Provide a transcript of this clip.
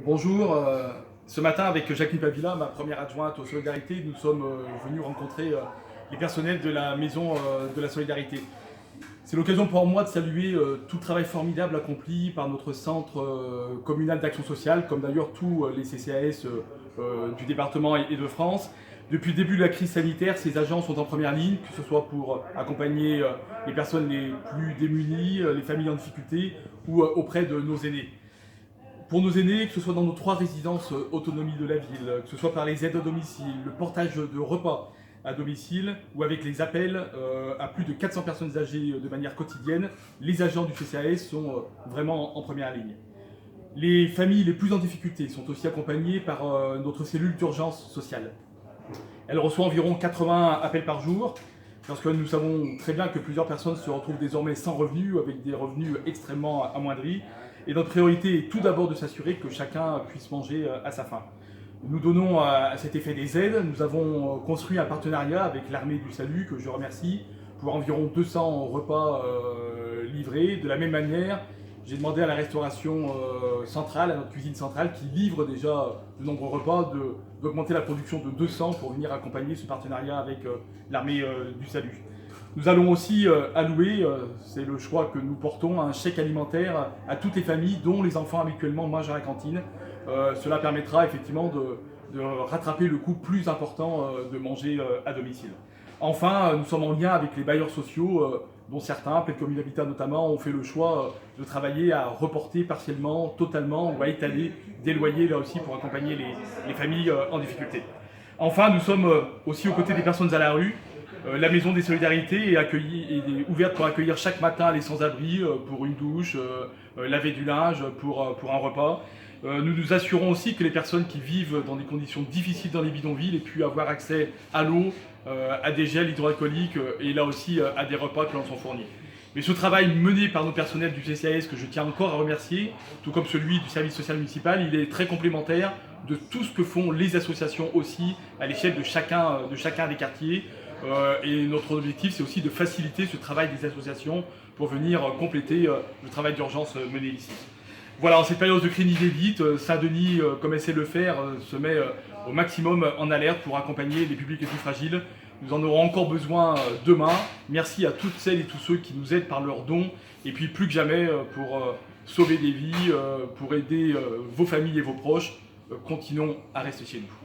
Bonjour, ce matin avec Jacqueline Pavilla, ma première adjointe aux Solidarités, nous sommes venus rencontrer les personnels de la Maison de la Solidarité. C'est l'occasion pour moi de saluer tout le travail formidable accompli par notre centre communal d'action sociale, comme d'ailleurs tous les CCAS du département et de France. Depuis le début de la crise sanitaire, ces agents sont en première ligne, que ce soit pour accompagner les personnes les plus démunies, les familles en difficulté ou auprès de nos aînés. Pour nos aînés, que ce soit dans nos 3 résidences autonomie de la ville, que ce soit par les aides à domicile, le portage de repas à domicile ou avec les appels à plus de 400 personnes âgées de manière quotidienne, les agents du CCAS sont vraiment en première ligne. Les familles les plus en difficulté sont aussi accompagnées par notre cellule d'urgence sociale. Elle reçoit environ 80 appels par jour, parce que nous savons très bien que plusieurs personnes se retrouvent désormais sans revenus, avec des revenus extrêmement amoindris. Et notre priorité est tout d'abord de s'assurer que chacun puisse manger à sa faim. Nous donnons à cet effet des aides. Nous avons construit un partenariat avec l'Armée du Salut, que je remercie, pour environ 200 repas livrés. De la même manière, j'ai demandé à la restauration centrale, à notre cuisine centrale, qui livre déjà de nombreux repas, d'augmenter la production de 200 pour venir accompagner ce partenariat avec l'Armée du Salut. Nous allons aussi allouer, c'est le choix que nous portons, un chèque alimentaire à toutes les familles dont les enfants habituellement mangent à la cantine. Cela permettra effectivement de rattraper le coût plus important de manger à domicile. Enfin, nous sommes en lien avec les bailleurs sociaux, dont certains, Pleine Commune Habitat notamment, ont fait le choix de travailler à reporter partiellement, totalement ou à étaler des loyers là aussi pour accompagner les familles en difficulté. Enfin, nous sommes aussi aux côtés des personnes à la rue. La Maison des Solidarités est ouverte pour accueillir chaque matin les sans-abri pour une douche, laver du linge, pour un repas. Nous nous assurons aussi que les personnes qui vivent dans des conditions difficiles dans les bidonvilles aient pu avoir accès à l'eau, à des gels hydroalcooliques et là aussi à des repas que l'on sont fournis. Mais ce travail mené par nos personnels du CCAS, que je tiens encore à remercier, tout comme celui du service social municipal, il est très complémentaire de tout ce que font les associations aussi à l'échelle de chacun des quartiers. Et notre objectif, c'est aussi de faciliter ce travail des associations pour venir compléter le travail d'urgence mené ici. Voilà, en cette période de crise inédite, Saint-Denis, comme elle sait le faire, se met au maximum en alerte pour accompagner les publics les plus fragiles. Nous en aurons encore besoin demain. Merci à toutes celles et tous ceux qui nous aident par leurs dons. Et puis plus que jamais, pour sauver des vies, pour aider vos familles et vos proches, continuons à rester chez nous.